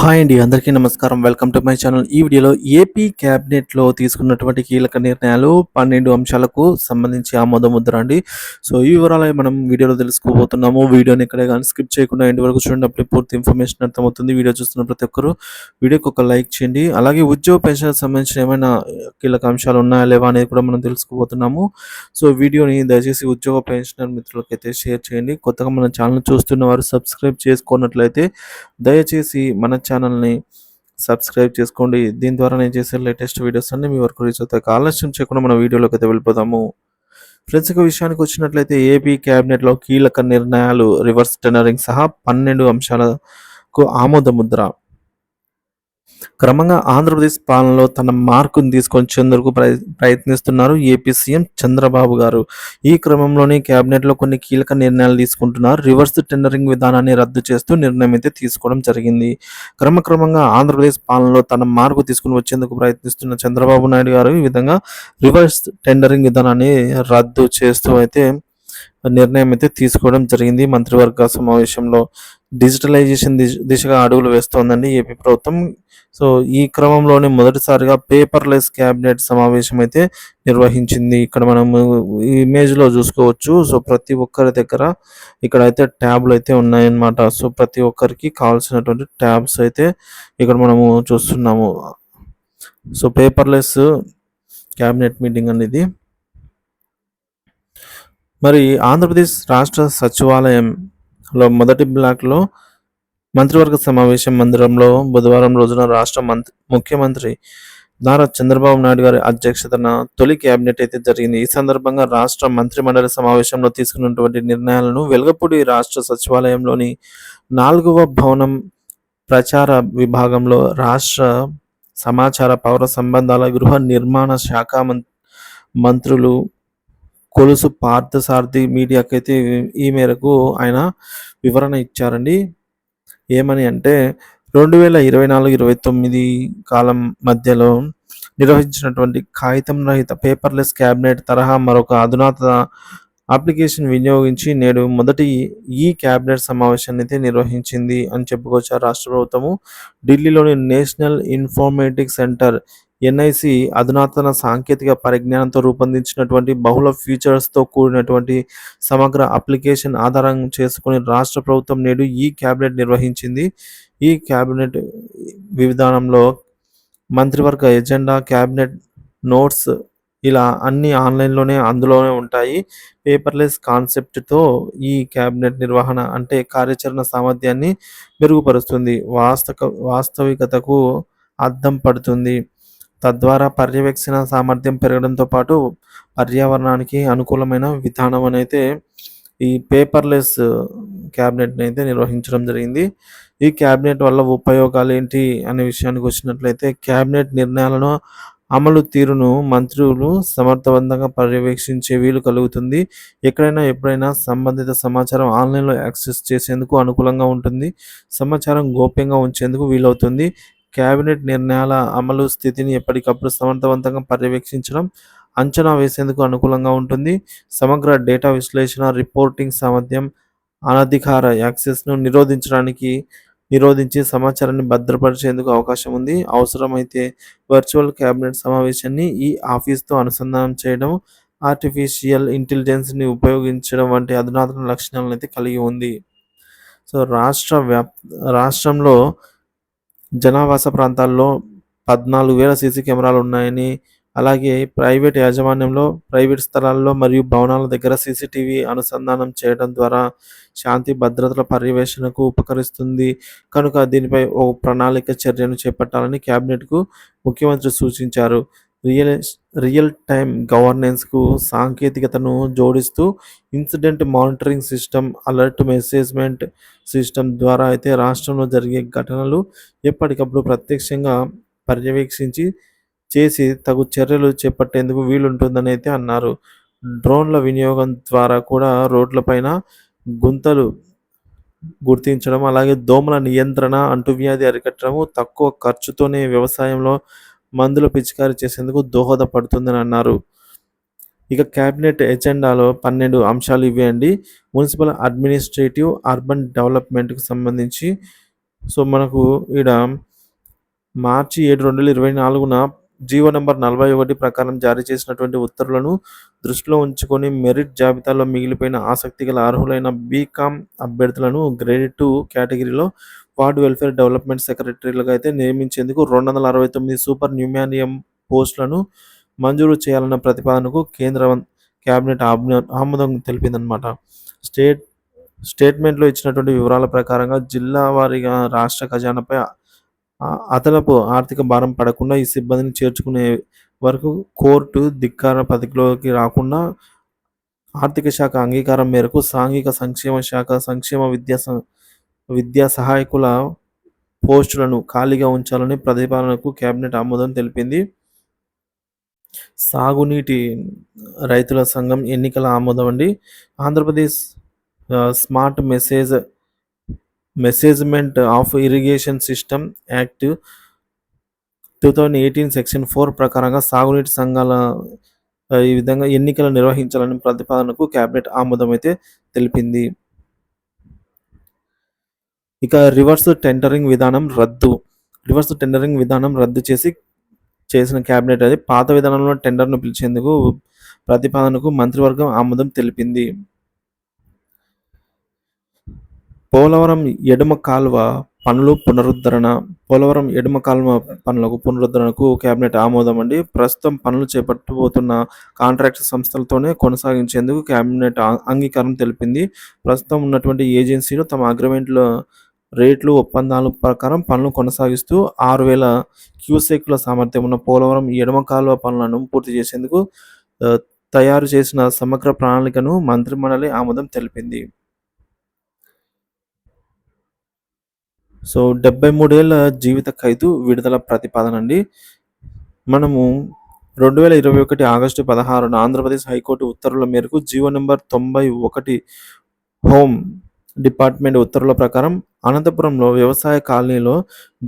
Hi అండి. అందరికీ నమస్కారం. Welcome to my channel. ఈ వీడియోలో ఏపీ క్యాబినెట్‌లో తీసుకున్నటువంటి కీలక నిర్ణయాలు 12 అంశాలకు సంబంధించి ఆమోదముద్ర అండి. సో, ఈ వివరాలు మనం వీడియోలో తెలుసుకోబోతున్నాము. వీడియోని ఎక్కడే గాని స్కిప్ చేయకుండా ఎండ్ వరకు చూడండి. అప్పుడే పూర్తి ఇన్ఫర్మేషన్ అర్థమవుతుంది. వీడియో చూస్తున్న ప్రతి ఒక్కరు వీడియోకి ఒక లైక్ చేయండి. అలాగే ఉద్యోగ పెన్షన్‌కి సంబంధించిన ఏమైనా కీలక అంశాలు ఉన్నాయా లేవా అనేది కూడా మనం తెలుసుకోబోతున్నాము. సో, వీడియోని దయచేసి ఉద్యోగ పెన్షనర్ మిత్రులకైతే షేర్ చేయండి. కొత్తగా మన ఛానల్ చూస్తున్న వారు సబ్స్క్రైబ్ చేసుకున్నట్లయితే దయచేసి మన ఛానల్‌ని సబ్స్క్రైబ్ చేసుకోండి. దీని ద్వారా నేను చేసే లేటెస్ట్ వీడియోస్ అన్నీ మీ వరకు రీచ్ అవుతాయి. ఆలస్యం చేయకుండా మన వీడియోలోకైతే వెళ్ళిపోదాము. ఫ్రెండ్స్, ఇక విషయానికి వచ్చినట్లయితే ఏపీ క్యాబినెట్‌లో కీలక నిర్ణయాలు రివర్స్ టెండరింగ్ సహా 12 అంశాలకు ఆమోదముద్ర. క్రమంగా ఆంధ్రప్రదేశ్ పాలనలో తన మార్కును తీసుకొచ్చేందుకు ప్రయత్నిస్తున్నారు ఏపీ సీఎం చంద్రబాబు గారు. ఈ క్రమంలోనే కేబినెట్లో కొన్ని కీలక నిర్ణయాలు తీసుకుంటున్నారు. రివర్స్ టెండరింగ్ విధానాన్ని రద్దు చేస్తూ నిర్ణయం అయితే తీసుకోవడం జరిగింది. క్రమక్రమంగా ఆంధ్రప్రదేశ్ పాలనలో తన మార్పు తీసుకుని వచ్చేందుకు ప్రయత్నిస్తున్న చంద్రబాబు నాయుడు గారు ఈ విధంగా రివర్స్ టెండరింగ్ విధానాన్ని రద్దు చేస్తూ అయితే నిర్ణయం అయితే తీసుకోవడం జరిగింది. మంత్రివర్గ సమావేశంలో డిజిటలైజేషన్ దిశగా అడుగులు వేస్తోందండి ఏపీ ప్రభుత్వం. సో, ఈ క్రమంలోనే మొదటిసారిగా పేపర్లెస్ క్యాబినెట్ సమావేశం అయితే నిర్వహించింది. ఇక్కడ మనము ఈ ఇమేజ్‌లో చూసుకోవచ్చు. సో, ప్రతి ఒక్కరి దగ్గర ఇక్కడైతే ట్యాబ్‌లు అయితే ఉన్నాయన్నమాట. సో, ప్రతి ఒక్కరికి కావాల్సినటువంటి ట్యాబ్స్ అయితే ఇక్కడ మనము చూస్తున్నాము. సో, పేపర్లెస్ క్యాబినెట్ మీటింగ్ అండి ఇది. మరి ఆంధ్రప్రదేశ్ రాష్ట్ర సచివాలయంలో మొదటి బ్లాక్‌లో మంత్రివర్గ సమావేశం మందిరంలో బుధవారం రోజున రాష్ట్ర ముఖ్యమంత్రి నారా చంద్రబాబు నాయుడు గారి అధ్యక్షతన తొలి కేబినెట్ అయితే జరిగింది. ఈ సందర్భంగా రాష్ట్ర మంత్రిమండలి సమావేశంలో తీసుకున్నటువంటి నిర్ణయాలను వెలగపూడి రాష్ట్ర సచివాలయంలోని 4వ భవనం ప్రచార విభాగంలో రాష్ట్ర సమాచార, పౌర సంబంధాల, గృహ నిర్మాణ శాఖ మంత్రులు కొలుసు పార్థసారథి మీడియాకైతే ఈ మేరకు ఆయన వివరణ ఇచ్చారండి. ఏమని అంటే 2024-29 కాలం మధ్యలో నిర్వహించినటువంటి కాగితం రహిత పేపర్లెస్ క్యాబినెట్ తరహా మరొక అధునాతన అప్లికేషన్ వినియోగించి నేడు మొదటి ఈ క్యాబినెట్ సమావేశాన్ని అయితే నిర్వహించింది అని చెప్పుకోవచ్చు రాష్ట్ర ప్రభుత్వము. ఢిల్లీలోని నేషనల్ ఇన్ఫర్మేటిక్స్ సెంటర్ ఎన్ఐసి అధునాతన సాంకేతిక పరిజ్ఞానంతో రూపొందించినటువంటి బహుళ ఫీచర్స్తో కూడినటువంటి సమగ్ర అప్లికేషన్ ఆధారం చేసుకుని రాష్ట్ర ప్రభుత్వం నేడు ఈ క్యాబినెట్ నిర్వహించింది. ఈ క్యాబినెట్ విధానంలో మంత్రివర్గ ఎజెండా, క్యాబినెట్ నోట్స్ ఇలా అన్ని ఆన్లైన్లోనే అందులోనే ఉంటాయి. పేపర్లెస్ కాన్సెప్ట్తో ఈ క్యాబినెట్ నిర్వహణ అంటే కార్యాచరణ సామర్థ్యాన్ని మెరుగుపరుస్తుంది, వాస్తవికతకు అద్దం పడుతుంది. తద్వారా పర్యవేక్షణ సామర్థ్యం పెరగడంతో పాటు పర్యావరణానికి అనుకూలమైన విధానం అయితే ఈ పేపర్లెస్ క్యాబినెట్ని అయితే నిర్వహించడం జరిగింది. ఈ క్యాబినెట్ వల్ల ఉపయోగాలు ఏంటి అనే విషయానికి వచ్చినట్లయితే క్యాబినెట్ నిర్ణయాలను అమలు తీరును మంత్రులు సమర్థవంతంగా పర్యవేక్షించే వీలు కలుగుతుంది. ఎక్కడైనా ఎప్పుడైనా సంబంధిత సమాచారం ఆన్లైన్లో యాక్సెస్ చేసేందుకు అనుకూలంగా ఉంటుంది. సమాచారం గోప్యంగా ఉంచేందుకు వీలవుతుంది. క్యాబినెట్ నిర్ణయాల అమలు స్థితిని ఎప్పటికప్పుడు సమర్థవంతంగా పర్యవేక్షించడం, అంచనా వేసేందుకు అనుకూలంగా ఉంటుంది. సమగ్ర డేటా విశ్లేషణ, రిపోర్టింగ్ సామర్థ్యం, అనధికార యాక్సెస్ను నిరోధించి సమాచారాన్ని భద్రపరిచేందుకు అవకాశం ఉంది. అవసరమైతే వర్చువల్ క్యాబినెట్ సమావేశాన్ని ఈ ఆఫీస్తో అనుసంధానం చేయడం, ఆర్టిఫిషియల్ ఇంటెలిజెన్స్ని ఉపయోగించడం వంటి అధునాతన లక్షణాలను అయితే కలిగి ఉంది. సో, రాష్ట్రంలో జనావాస ప్రాంతాల్లో 14,000 సీసీ కెమెరాలు ఉన్నాయని, అలాగే ప్రైవేట్ యాజమాన్యంలో ప్రైవేట్ స్థలాల్లో మరియు భవనాల దగ్గర సీసీటీవీ అనుసంధానం చేయడం ద్వారా శాంతి భద్రతల పర్యవేక్షణకు ఉపకరిస్తుంది. కనుక దీనిపై ఓ ప్రణాళిక చర్యను చేపట్టాలని కేబినెట్కు ముఖ్యమంత్రి సూచించారు. రియల్ టైమ్ గవర్నెన్స్కు సాంకేతికతను జోడిస్తూ incident monitoring system, alert management system ద్వారా అయితే రాష్ట్రంలో జరిగే ఘటనలు ఎప్పటికప్పుడు ప్రత్యక్షంగా పర్యవేక్షించి చేసి తగు చర్యలు చేపట్టేందుకు వీలుంటుందని అయితే అన్నారు. డ్రోన్ల వినియోగం ద్వారా కూడా రోడ్లపైన గుంతలు గుర్తించడం, అలాగే దోమల నియంత్రణ, అంటువ్యాధి అరికట్టడము, తక్కువ ఖర్చుతోనే వ్యవసాయంలో మందులు పిచికారీ చేసేందుకు దోహదపడుతుందని అన్నారు. ఇక క్యాబినెట్ ఎజెండాలో 12 అంశాలు ఇవే అండి. మున్సిపల్ అడ్మినిస్ట్రేటివ్, అర్బన్ డెవలప్మెంట్‌కి సంబంధించి సో, మనకు ఈడ మార్చి 7, 2024న జీవో నంబర్ 41 ప్రకారం జారీ చేసినటువంటి ఉత్తర్వులను దృష్టిలో ఉంచుకొని మెరిట్ జాబితాలో మిగిలిపోయిన ఆసక్తిగల అర్హులైన బీకామ్ అభ్యర్థులను గ్రేడ్ 2 కేటగిరీలో వార్డ్ వెల్ఫేర్ డెవలప్మెంట్ సెక్రటరీలుగా అయితే నియమించేందుకు 269 సూపర్ న్యూమానియం పోస్టులను మంజూరు చేయాలన్న ప్రతిపాదనకు కేబినెట్ ఆమోదం తెలిపిందనమాట. స్టేట్మెంట్లో ఇచ్చినటువంటి వివరాల ప్రకారంగా జిల్లా వారీగా రాష్ట్ర ఖజానాపై అదనపు ఆర్థిక భారం పడకుండా ఈ సిబ్బందిని చేర్చుకునే వరకు కోర్టు ధిక్కార పద్ధతిలోకి రాకుండా ఆర్థిక శాఖ అంగీకారం మేరకు సాంఘిక సంక్షేమ శాఖ సంక్షేమ విద్యా సహాయకుల పోస్టులను ఖాళీగా ఉంచాలని ప్రతిపాదనకు కేబినెట్ ఆమోదం తెలిపింది. సాగునీటి రైతుల సంఘం ఎన్నికల ఆమోదం అండి. Andhra Pradesh smart management of irrigation system act 2018 section 4 ప్రకారంగా సాగునీటి సంఘాల ఈ విధంగా ఎన్నికలు నిర్వహించాలని ప్రతిపాదనకు కేబినెట్ ఆమోదం అయితే తెలిపింది. ఇక రివర్స్ టెండరింగ్ విధానం రద్దు చేసిన కేబినెట్ అది పాత విధానంలో టెండర్ను పిలిచేందుకు ప్రతిపాదనకు మంత్రివర్గం ఆమోదం తెలిపింది. పోలవరం ఎడమ కాల్వ పనులకు పునరుద్ధరణకు కేబినెట్ ఆమోదం అండి. ప్రస్తుతం పనులు చేపట్టబోతున్న కాంట్రాక్ట్ సంస్థలతోనే కొనసాగించేందుకు కేబినెట్ అంగీకారం తెలిపింది. ప్రస్తుతం ఉన్నటువంటి ఏజెన్సీలు తమ అగ్రిమెంట్ల రేట్లు ఒప్పందాల ప్రకారం పనులు కొనసాగిస్తూ 6,000 క్యూసెక్ల సామర్థ్యం ఉన్న పోలవరం ఎడమ కాలువ పనులను పూర్తి చేసేందుకు తయారు చేసిన సమగ్ర ప్రణాళికను మంత్రిమండలి ఆమోదం తెలిపింది. సో 73 ఏళ్ల జీవిత ఖైదు విడుదల ప్రతిపాదన అండి. మనము 2021 ఆగస్టు 16న ఆంధ్రప్రదేశ్ హైకోర్టు ఉత్తర్వుల మేరకు జీవో నెంబర్ 91 హోమ్ డిపార్ట్మెంట్ ఉత్తర్వుల ప్రకారం అనంతపురంలో వ్యవసాయ కాలనీలో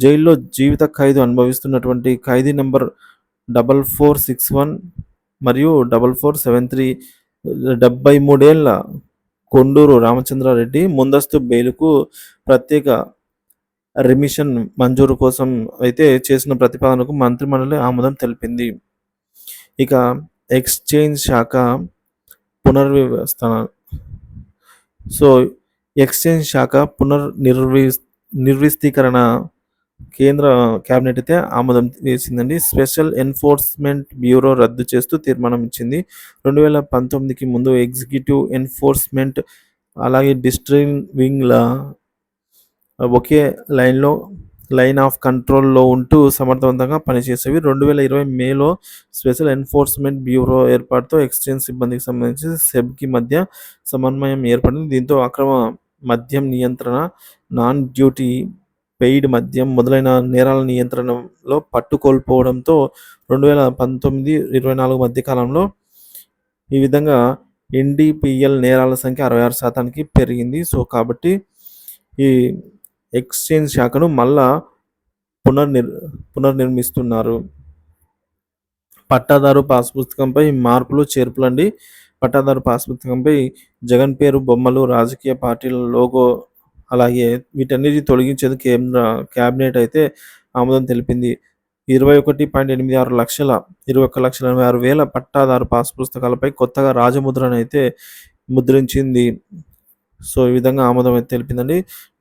జైల్లో జీవిత ఖైదు అనుభవిస్తున్నటువంటి ఖైదీ నెంబర్ 4461 మరియు 4473 73 ఏళ్ల కొండూరు రామచంద్రారెడ్డి ముందస్తు బెయిల్కు ప్రత్యేక రిమిషన్ మంజూరు కోసం అయితే చేసిన ప్రతిపాదనకు మంత్రిమండలి ఆమోదం తెలిపింది. ఇక ఎక్స్చేంజ్ శాఖ నిర్విస్తీకరణ కేంద్ర కేబినెట్ అయితే ఆమోదం వేసిందండి. స్పెషల్ ఎన్ఫోర్స్మెంట్ బ్యూరో రద్దు చేస్తూ తీర్మానం ఇచ్చింది. 2019కి ముందు ఎగ్జిక్యూటివ్ ఎన్ఫోర్స్మెంట్ అలాగే డిస్ట్రిక్ట్ వింగ్ల ఒకే లైన్ ఆఫ్ కంట్రోల్లో ఉంటూ సమర్థవంతంగా పనిచేసేవి. 2020 మేలో స్పెషల్ ఎన్ఫోర్స్మెంట్ బ్యూరో ఏర్పాటుతో ఎక్స్చేంజ్ సిబ్బందికి సంబంధించి సెబ్కి మధ్య సమన్వయం ఏర్పడింది. దీంతో అక్రమ మద్యం నియంత్రణ, నాన్ డ్యూటీ పెయిడ్ మద్యం మొదలైన నేరాల నియంత్రణలో పట్టుకోల్పోవడంతో 2019-24 మధ్య కాలంలో ఈ విధంగా ఎన్డీపీఎల్ నేరాల సంఖ్య 66%కి పెరిగింది. సో కాబట్టి ఈ ఎక్స్చేంజ్ శాఖను మళ్ళా పునర్నిర్మిస్తున్నారు. పట్టాదారు పాస్ పుస్తకంపై మార్పులు చేర్పులు అండి. పట్టాదారు పాస్ పుస్తకంపై జగన్ పేరు, బొమ్మలు, రాజకీయ పార్టీల లోగో అలాగే వీటన్నిటి తొలగించేందుకు కేబినెట్ అయితే ఆమోదం తెలిపింది. 21,86,000 పట్టాదారు పాస్ పుస్తకాలపై కొత్తగా రాజముద్రను అయితే ముద్రించింది. సో ఈ విధంగా ఆమోదం అయితే తెలిపిందండి.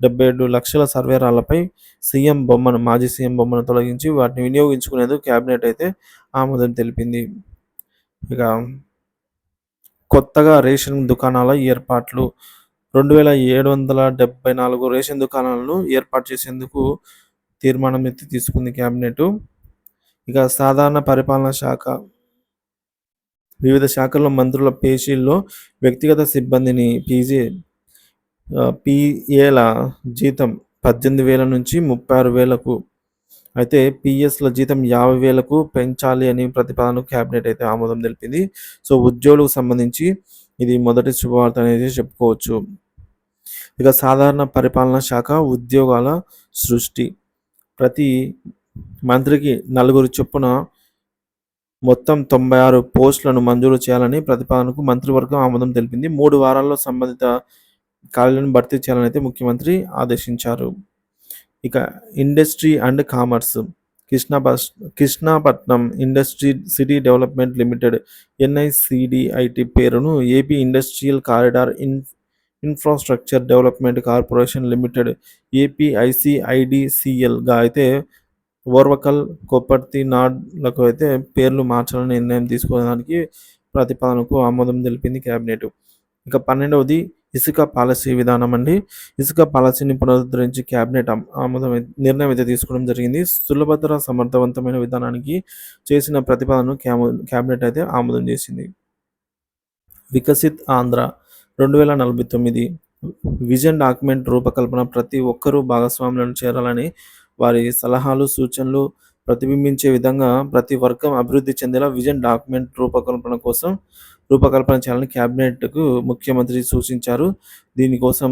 77 లక్షల సర్వేరాళ్లపై మాజీ సీఎం బొమ్మను తొలగించి వాటిని వినియోగించుకునేందుకు కేబినెట్ అయితే ఆమోదం తెలిపింది. ఇక కొత్తగా రేషన్ దుకాణాల ఏర్పాట్లు 2,774 రేషన్ దుకాణాలను ఏర్పాటు చేసేందుకు తీర్మానం అయితే తీసుకుంది కేబినెట్. ఇక సాధారణ పరిపాలనా శాఖ వివిధ శాఖల్లో మంత్రుల పేషీల్లో వ్యక్తిగత సిబ్బందిని పిఏల జీతం 18,000 నుంచి 36,000కు అయితే పిఎస్ల జీతం 50,000కు పెంచాలి అని ప్రతిపాదనకు కేబినెట్ అయితే ఆమోదం తెలిపింది. సో ఉద్యోగులకు సంబంధించి ఇది మొదటి శుభవార్త అనేది చెప్పుకోవచ్చు. ఇక సాధారణ పరిపాలనా శాఖ ఉద్యోగాల సృష్టి ప్రతి మంత్రికి 4 చొప్పున మొత్తం 96 పోస్టులను మంజూరు చేయాలని ప్రతిపాదనకు మంత్రివర్గం ఆమోదం తెలిపింది. 3 వారాల్లో సంబంధిత ఖాళీలను భర్తీ చేయాలని అయితే ముఖ్యమంత్రి ఆదేశించారు. ఇక ఇండస్ట్రీ అండ్ కామర్స్ కృష్ణా బస్ Krishnapatnam industry city development limited NICDIT పేరును AP industrial corridor infrastructure development corporation limited ఏపీఐసిఐడిసిఎల్గా అయితే ఓర్వకల్ కొప్పర్తి నాడ్లకు అయితే పేర్లు మార్చాలని నిర్ణయం తీసుకోవడానికి ప్రతిపాదనకు ఆమోదం తెలిపింది క్యాబినెట్. ఇక 12వది ఇసుక పాలసీ విధానం అండి. ఇసుక పాలసీని పునరుద్ధరించి క్యాబినెట్ నిర్ణయం అయితే తీసుకోవడం జరిగింది. సులభతర సమర్థవంతమైన విధానానికి చేసిన ప్రతిపాదనను క్యాబినెట్ అయితే ఆమోదం చేసింది. వికసిత్ ఆంధ్ర 2049 విజన్ డాక్యుమెంట్ రూపకల్పన ప్రతి ఒక్కరూ భాగస్వాములను చేరాలని, వారి సలహాలు, సూచనలు ప్రతిబింబించే విధంగా ప్రతి వర్గం అభివృద్ధి చెందేలా విజన్ డాక్యుమెంట్ రూపకల్పన చేయాలని క్యాబినెట్‌కు ముఖ్యమంత్రి సూచించారు. దీనికోసం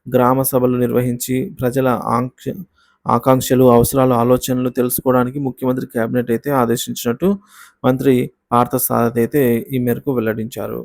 గ్రామ సభలు నిర్వహించి ప్రజల ఆకాంక్షలు, అవసరాలు, ఆలోచనలు తెలుసుకోవడానికి ముఖ్యమంత్రి క్యాబినెట్ అయితే ఆదేశించినట్టు మంత్రి పార్థసారథి అయితే ఈ మేరకు వెల్లడించారు.